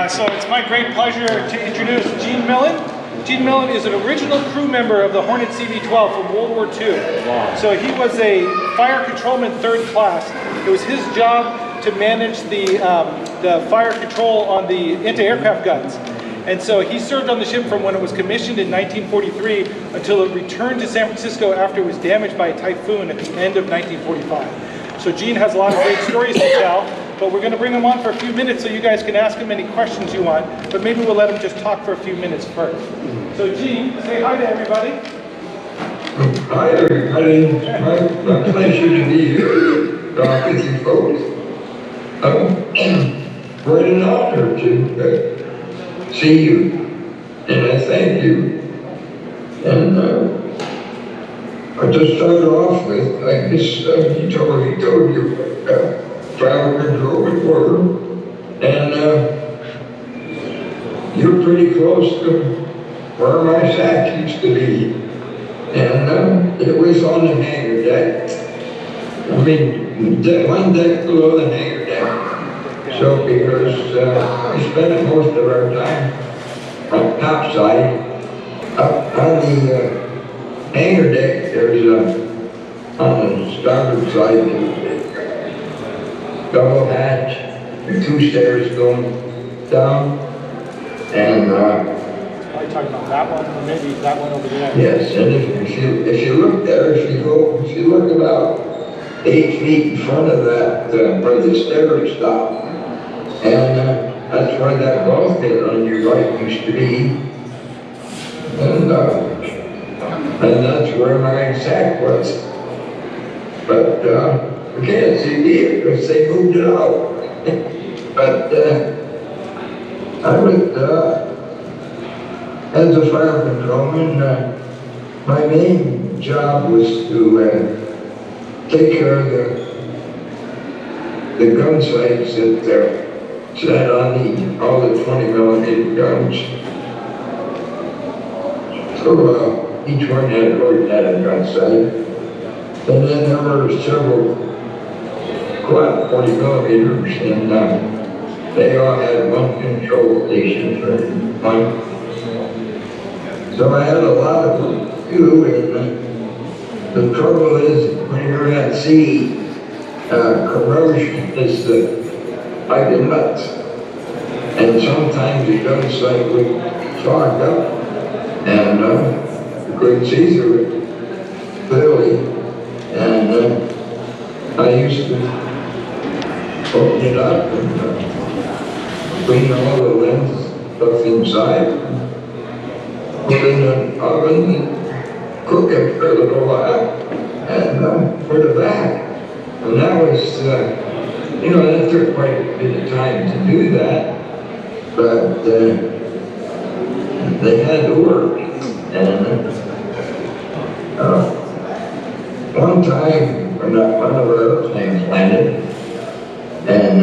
So it's my great pleasure to introduce Gene Millen. Gene Millen is an original crew member of the Hornet CV-12 from World War II. Wow. So he was a fire controlman third class. It was his job to manage the fire control on the anti-aircraft guns. And so he served on the ship from when it was commissioned in 1943 until it returned to San Francisco after it was damaged by a typhoon at the end of 1945. So Gene has a lot of great stories to tell, but we're going to bring him on for a few minutes so you guys can ask him any questions you want, but maybe we'll let him just talk for a few minutes first. So Gene, say hi to everybody. Hi everybody, my pleasure to be here, talk with you folks. Quite an honor to see you, and I thank you. And I just started off with, I guess he told you, travel control reporter, and you're pretty close to where my shack used to be. And it was on the hangar deck. I mean, one deck below the hangar deck. So because we spent most of our time on top side, up on the hangar deck, there's on the starboard side, there's a double hatch, with 2 stairs going down, and Are you talking about that one, or maybe that one over there? yes, and if you look there, if you look about 8 feet in front of that, where the stairs stop, and that's where that bulkhead on your right used to be, and that's where my sack was. But we can't see it because they moved it out. But I would, as a fire patrolman, my main job was to take care of the gun sights that sat on all the 20mm guns. So each one had a gun sight. And then there were several quad 40mm, and they all had one control station for one. So I had a lot of them to do, and the trouble is when you're at sea, corrosion is like the nuts. And sometimes the gun sight would fog up, and you couldn't see through it clearly. And I used to open it up and clean all the lens stuff inside, put it in an oven and cook it for a little while, and put it back. And that was, that took quite a bit of time to do that, but they had to work. And one time, one of our airplanes landed and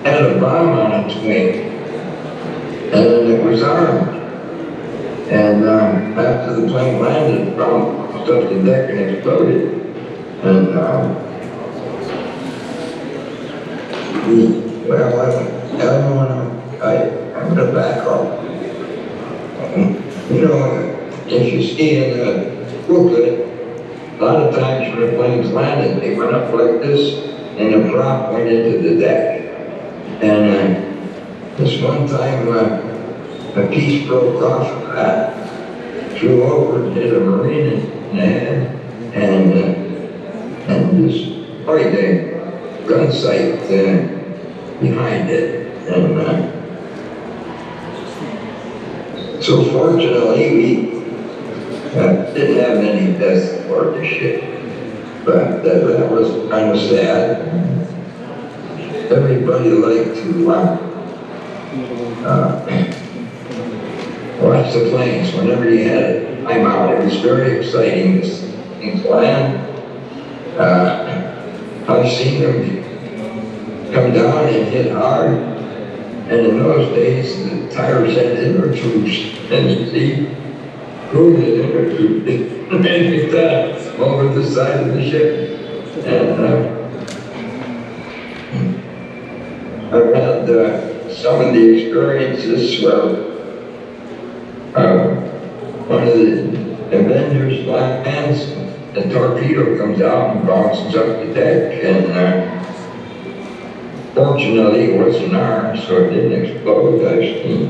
had a bomb on its wing, and it was armed. And after the plane landed, the bomb struck the deck and exploded. And I'm gonna back up. If you see in the booklet, a lot of times when the planes landed, they went up like this, and the prop went into the deck. And this one time, a piece broke off of that, flew over and hit a Marine in the head, and this gun sight behind it. And so fortunately, we didn't have any deaths aboard the ship, but that was kind of sad. Everybody liked to watch the planes whenever you had it. I'm out. It was very exciting to see things land. I've seen them come down and hit hard, and in those days the tires had inner tubes, and you see wounded inner tubes like that over the side of the ship. And I've had some of the experiences where one of the Avengers lands, the torpedo comes out and bounces up the deck, and fortunately it wasn't armed, so it didn't explode. I've seen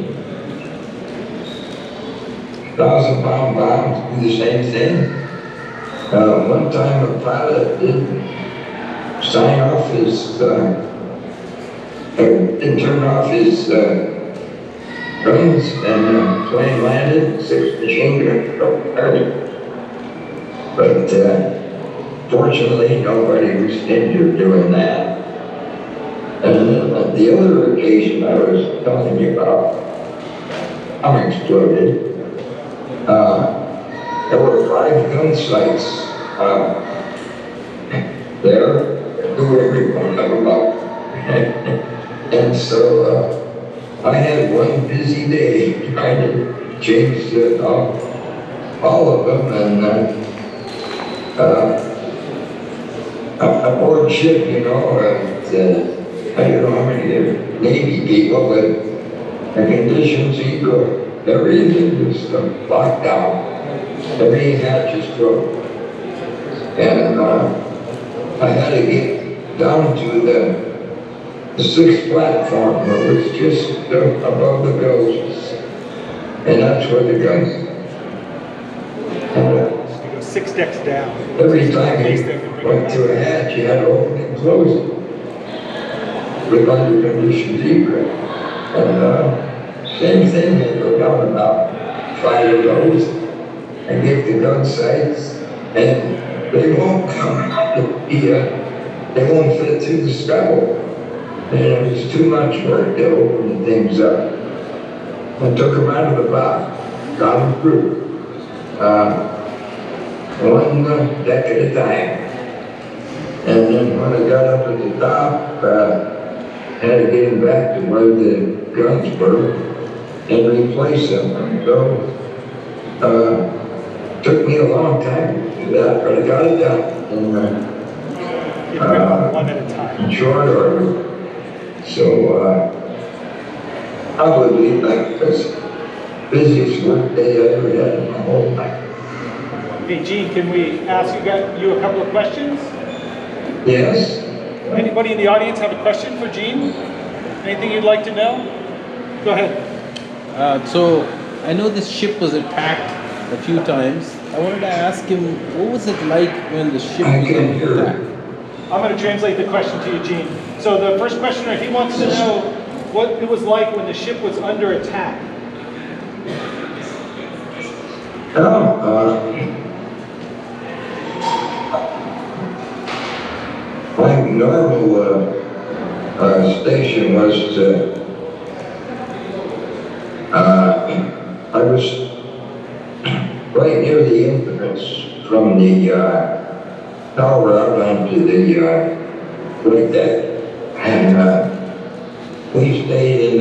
1,000-pound bombs do the same thing. One time a pilot didn't sign off his, didn't turn off his guns, and the plane landed, 6 machine guns fired. But fortunately, nobody was injured doing that. And then the other occasion I was telling you about, unexploded. There were 5 gun sites there. Knew every one of them up. And so I had one busy day trying to change all of them, and aboard ship, you know, I don't know how many Navy people, but the conditions equal. Everything was locked down. Every hatch is closed. And I had to get down to the 6th platform, where it was just above the bilges. And that's where the guns. You go 6 decks down. Every time you went to a hatch, you had to open and close it with under conditions egress. And same thing, they go down about 5 of those and get the gun sights, and they won't come out they won't fit through the scuttle. And it was too much work to open the things up. I took them out of the box, got them through. One deck at a time. And then when I got up at the top, had to get them back to where the guns were and replace them. And so, took me a long time to do that, but I got it done One at a time. in short order. So, probably like this busiest work day I ever had in my whole life. Hey, Gene, can we ask you a couple of questions? Yes? Anybody in the audience have a question for Gene? Anything you'd like to know? Go ahead. So, I know this ship was attacked a few times. I wanted to ask him, what was it like when the ship was attacked? I'm going to translate the question to you, Gene. So the first questioner, he wants to know what it was like when the ship was under attack. My normal station was to, I was right near the entrance from the tower out onto the right deck, and we stayed in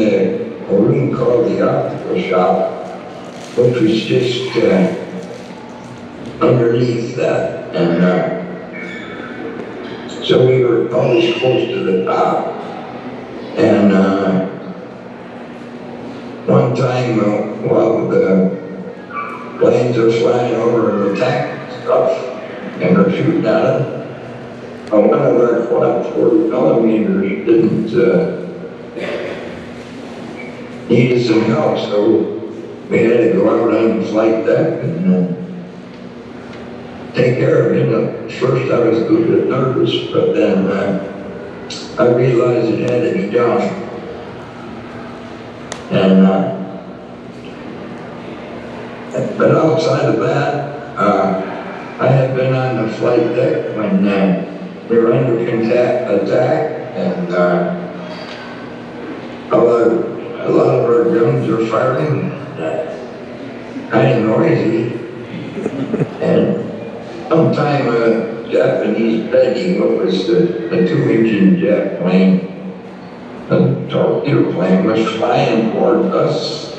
a room called the optical shop, which was just underneath that, and so we were always close to the top. And one time while the planes are flying over and attacking stuff and we're shooting at it, one of our flat 40mm didn't needed some help, so we had to go out on the flight deck and take care of it. At first I was a little bit nervous, but then I realized it had to be done. And but outside of that, I had been on the flight deck when we were under attack, and a lot of our guns were firing, kind of noisy, and sometime a Japanese Betty, what was the 2-engine jet plane, the torpedo plane, was flying toward us,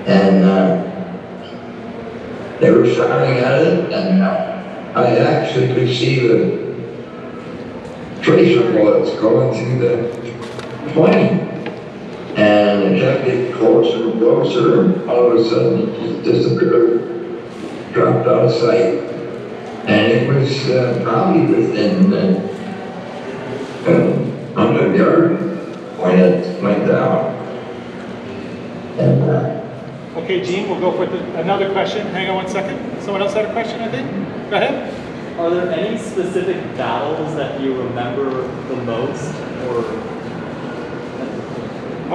and they were firing at it, and I actually could see the tracer bullets going through the plane. And kept getting closer and closer, and all of a sudden it just disappeared, dropped out of sight. And it was probably within 100 yards when it went down. And Okay, Gene, we'll go for another question. Hang on one second. Someone else had a question, I think? Go ahead. Are there any specific battles that you remember the most, or?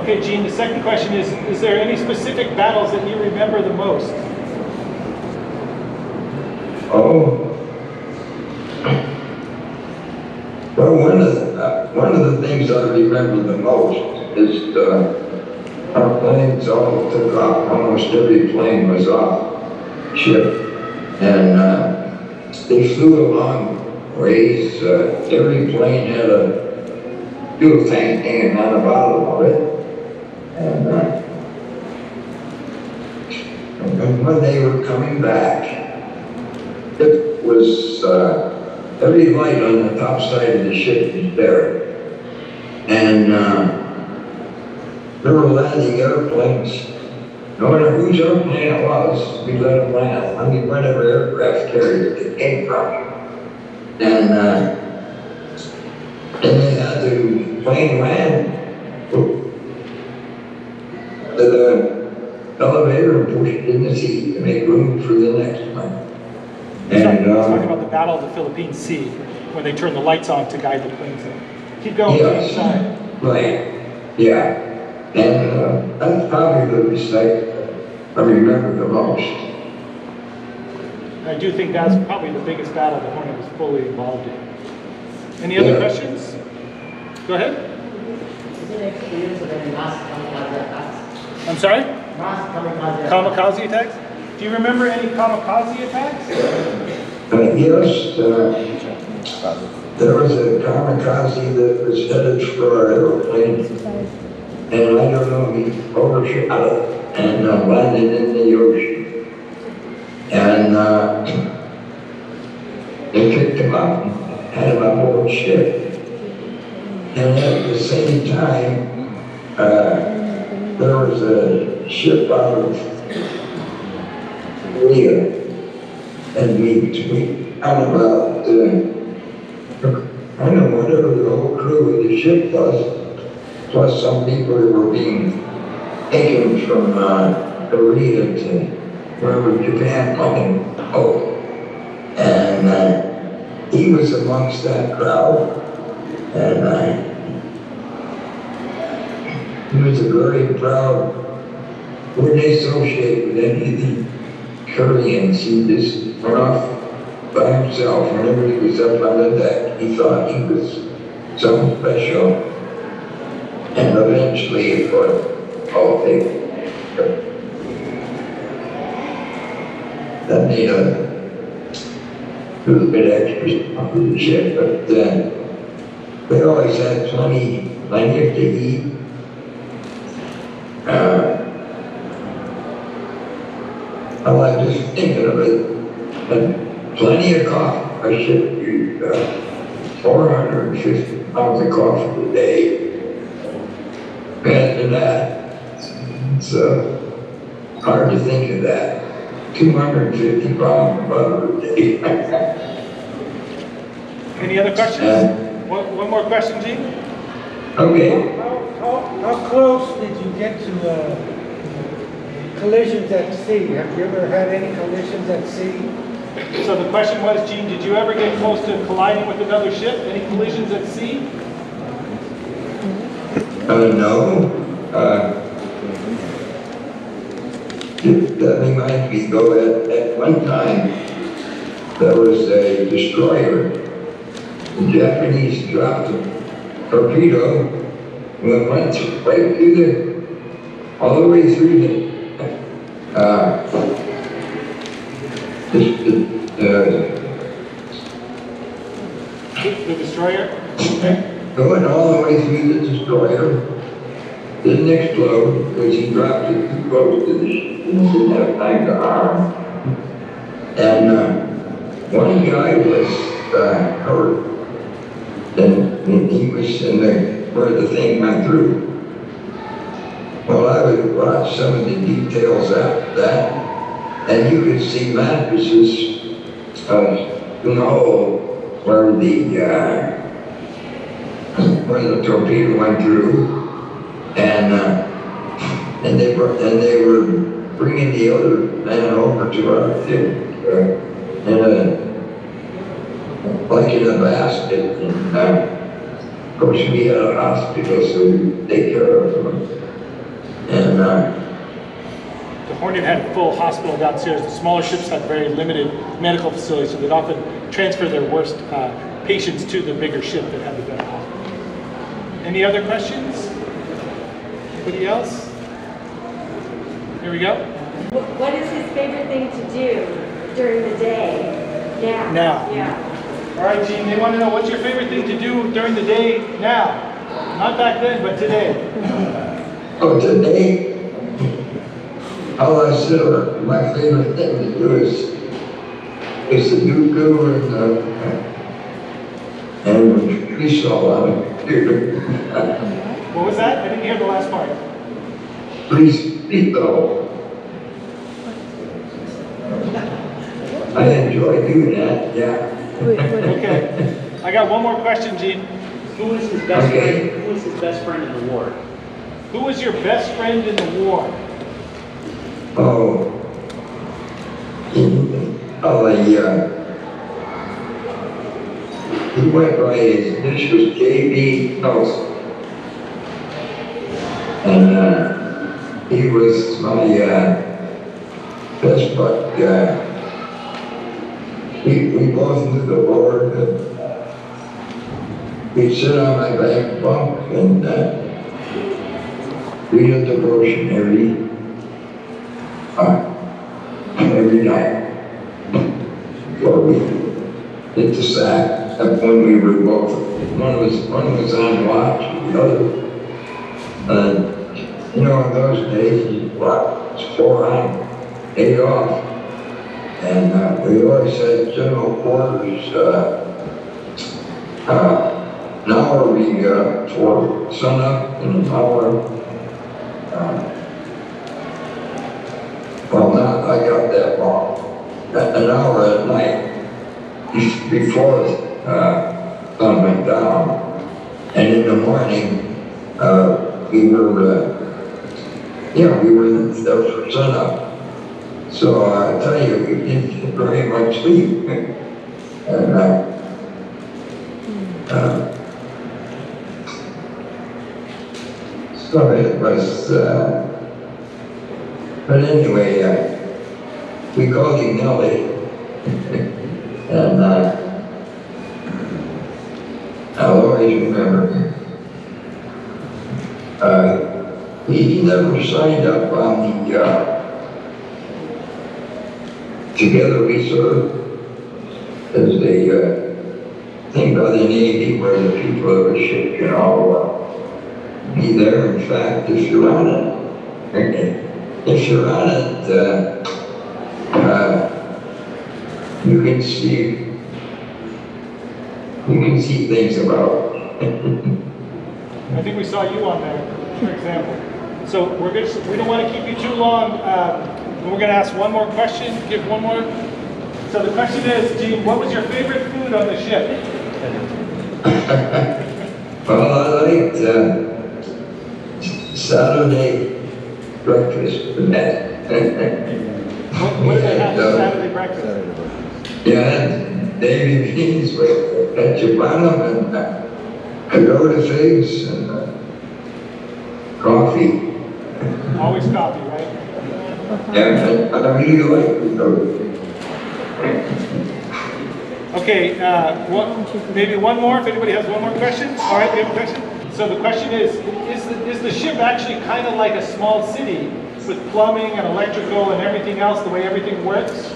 Okay, Gene, the second question is there any specific battles that you remember the most? oh, well, one of the things I remember the most is our planes all took off. Almost every plane was off ship, and they flew a long ways. Every plane had a fuel tank hanging on the bottom of it, and when they were coming back, it was every light on the top side of the ship was there, and they were landing airplanes. No matter whose airplane it was, we let them land. I mean, whatever aircraft carrier it came from. And then they had to plane land the elevator and push it in the seat to make room for the next one. He's And talking about the Battle of the Philippine Sea, when they turn the lights on to guide the planes in. Keep going to the yes, side. right, yeah. And that's probably the mistake I remember the most. I do think that's probably the biggest battle the Hornet was fully involved in. Any other questions? Go ahead. Is there experience of any mass kamikaze attacks? I'm sorry? Mass kamikaze attacks. Kamikaze attacks? Do you remember any kamikaze attacks? Yes, there was a kamikaze that was headed for our airplane, and I don't know, he overshot it and landed in the ocean. And they picked him up and had him aboard ship. And at the same time, there was a ship out of Korea, and we found about, I don't know, whatever the whole crew of the ship was, plus some people that were being taken from Korea to wherever Japan wanted to go. And he was amongst that crowd, and he was a very proud, wouldn't associate with any of the Koreans. He just went off by himself. Whenever he was up on the deck, he thought he was so special. And eventually it was all taken. That made a little bit extra stuff for the ship, but we always had plenty to eat. I like just thinking of it, but plenty of coffee. I should use 450 pounds of coffee a day. Add to that, it's hard to think of that. 250 pounds of butter a day. Any other questions? One more question, Gene? Okay. How close did you get to collisions at sea? Have you ever had any collisions at sea? So the question was, Gene, did you ever get close to colliding with another ship? Any collisions at sea? No. That reminds me, though, at one time, there was a destroyer. The Japanese dropped a torpedo and it went right through all the way through the destroyer? going all the way through the destroyer, didn't explode because he dropped it too close to the ship and didn't have time to arm. And one guy was hurt, and he was in where the thing went through. Well, I would watch some of the details after that, and you could see mattresses, you know, where the torpedo went through, and they were bringing the other man over to our ship, like in a basket, and of course we had a hospital, so we take care of them. And The Hornet had a full hospital downstairs. The smaller ships had very limited medical facilities, so they'd often transfer their worst patients to the bigger ship that had the better hospital. Any other questions? Anybody else? Here we go. What is his favorite thing to do during the day? Now. Yeah. All right, Gene, they want to know what's your favorite thing to do during the day now? Not back then, but today. oh, today, all I said, my favorite thing to do is the doo-doo and tree saw on it. What was that? I didn't hear the last part. Please, though. I enjoy doing that, yeah. Okay. I got one more question, Gene. Who is his best Okay. friend? Who is his best friend in the war? Who was your best friend in the war? Oh, he went by his initials J.B. Nelson. And he was my best bud. We both knew the Lord, and we'd sit on my back bunk and read a devotion every night before we hit the sack. And when we were both, one was on watch, the other. And you know, in those days, you watch 4 on, 8 off. And we always had general quarters, an hour for sun up and an hour. Well, not, I got that wrong. An hour at night before sun went down. And in the morning, we were there for sun up. So I tell you, we didn't get very much sleep. And so it was, but anyway, we called him Nellie. And I'll always remember him. He never signed up on the Together We Serve as a thing by the Navy where the people of a ship can all be there. In fact, if you're on it, you can see things about. I think we saw you on there, for example. So we don't want to keep you too long. We're going to ask one more question, give one more. So the question is, Gene, what was your favorite food on the ship? Well, I liked Saturday breakfast. What did they have for Saturday breakfast? Yeah, Davy beans with ketchup on them and Toyota figs and coffee. Always coffee, right? Yeah, I really like Toyota. Okay, maybe one more, if anybody has one more question. All right, we have a question. So the question is the ship actually kind of like a small city with plumbing and electrical and everything else, the way everything works?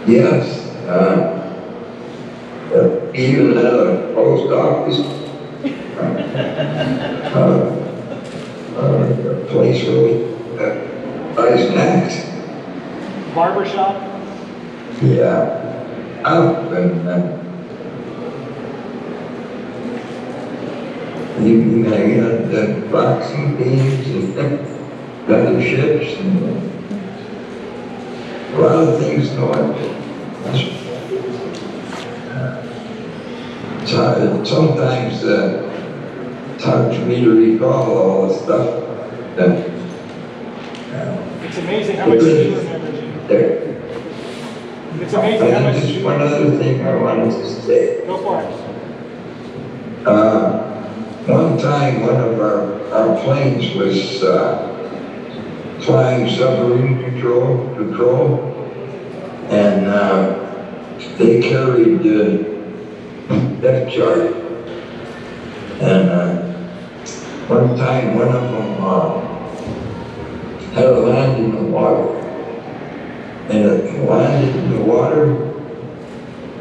Yes, even at a post office, a place where we buy snacks. Barbershop? Yeah, up and you had the boxing teams and other ships and a lot of things going. Sometimes it's hard for me to recall all the stuff that It's amazing how much you remember, Gene. there. It's amazing how And much just you one other thing I wanted to say. Go for it. One time one of our planes was flying submarine patrol, and they carried depth chart. And one time one of them had to land in the water. And it landed in the water.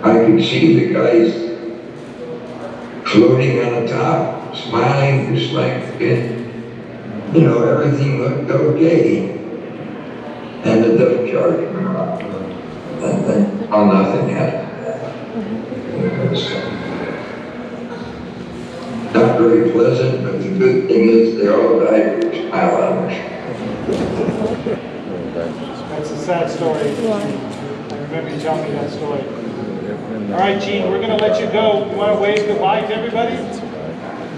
I could see the guys floating on the top, smiling, just like, everything looked okay. And the depth chart went up. And then nothing happened. It was not very pleasant, but the good thing is they all died with a smile on their face. That's a sad story. I remember you telling me that story. All right, Gene, we're going to let you go. You want to wave goodbye to everybody?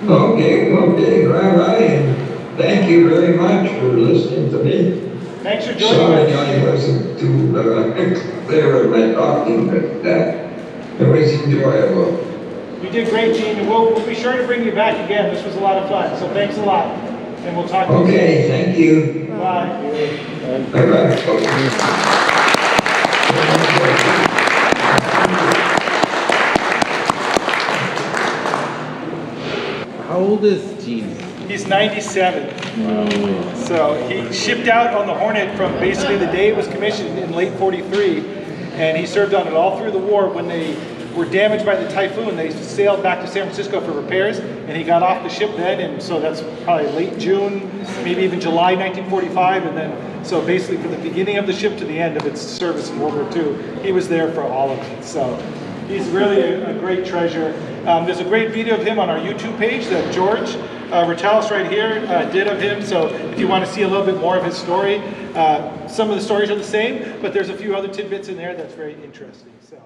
Okay, Rabbi, and thank you very much for listening to me. Thanks for joining Sorry us. I wasn't too clear in my talking, but it was enjoyable. You did great, Gene, and we'll be sure to bring you back again. This was a lot of fun, so thanks a lot. And we'll talk to you soon. Okay, thank you. Bye. Bye-bye. How old is Gene? He's 97. So he shipped out on the Hornet from basically the day it was commissioned in late 43, and he served on it all through the war. When they were damaged by the typhoon, they sailed back to San Francisco for repairs, and he got off the ship then, and so that's probably late June, maybe even July 1945, and then, so basically from the beginning of the ship to the end of its service in World War II, he was there for all of it. So he's really a great treasure. There's a great video of him on our YouTube page that George Retalis right here did of him, so if you want to see a little bit more of his story, some of the stories are the same, but there's a few other tidbits in there that's very interesting. So.